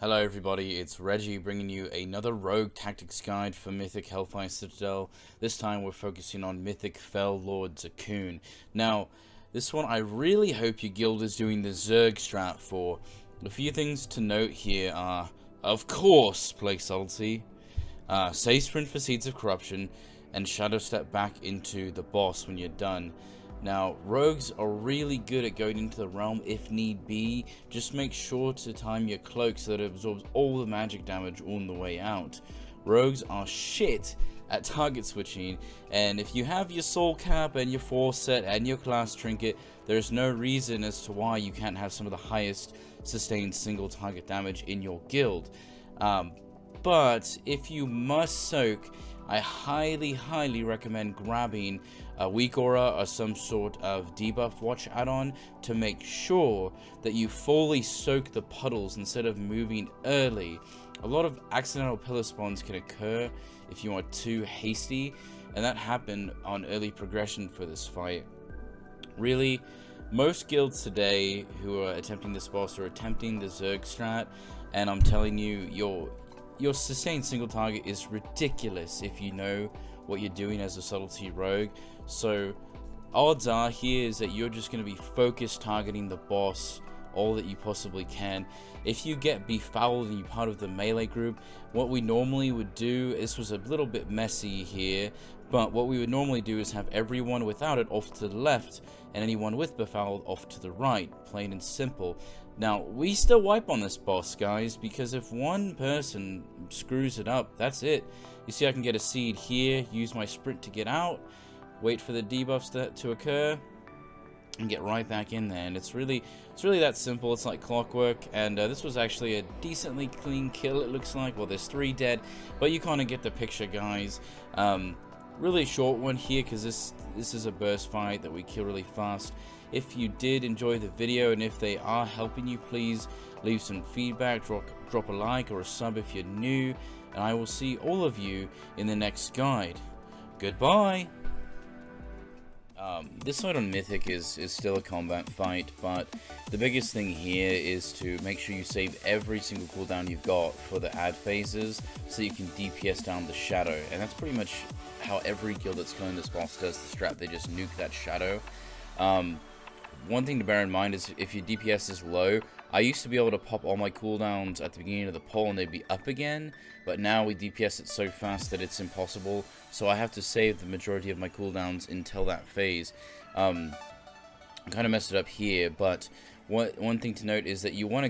Hello everybody, it's Reggie bringing you another Rogue Tactics Guide for Mythic Hellfire Citadel. This time we're focusing on Mythic Fel Lord Zakuun. Now, this one I really hope your guild is doing the Zerg strat for. A few things to note here are, of course, play subtlety, say sprint for Seeds of Corruption, and shadow step back into the boss when you're done. Now, rogues are really good at going into the realm if need be. Just make sure to time your cloak so that it absorbs all the magic damage on the way out. Rogues are shit at target switching, and if you have your soul cap and your force set and your class trinket, there's no reason as to why you can't have some of the highest sustained single target damage in your guild. But if you must soak, I highly recommend grabbing a weak aura or some sort of debuff watch add-on to make sure that you fully soak the puddles instead of moving early. A lot of accidental pillar spawns can occur if you are too hasty, and that happened on early progression for this fight. Really, most guilds today who are attempting this boss are attempting the Zerg strat, and I'm telling you, your sustained single target is ridiculous if you know what you're doing as a subtlety rogue. So odds are here is that you're just going to be focused targeting the boss all that you possibly can. If you get befouled and you're part of the melee group, what we normally would do, this was a little bit messy here, but what we would normally do is have everyone without it off to the left and anyone with befouled off to the right, plain and simple. Now, we still wipe on this boss, guys, because if one person screws it up, that's it. You see I can get a seed here, use my sprint to get out, wait for the debuffs to occur, and get right back in there. And it's really that simple. It's like clockwork. And this was actually a decently clean kill, it looks like. Well, there's 3 dead, but you kind of get the picture, guys. Really short one here because this is a burst fight that we kill really fast. If you did enjoy the video and if they are helping you, please leave some feedback, drop a like or a sub if you're new, and I will see all of you in the next guide. Goodbye! This fight on Mythic is still a combat fight, but the biggest thing here is to make sure you save every single cooldown you've got for the ad phases so you can DPS down the shadow, and that's pretty much how every guild that's killing this boss does the strat. They just nuke that shadow. One thing to bear in mind is if your DPS is low, I used to be able to pop all my cooldowns at the beginning of the poll and they'd be up again, but now we DPS it so fast that it's impossible, so I have to save the majority of my cooldowns until that phase. I kind of messed it up here, but one thing to note is that you want to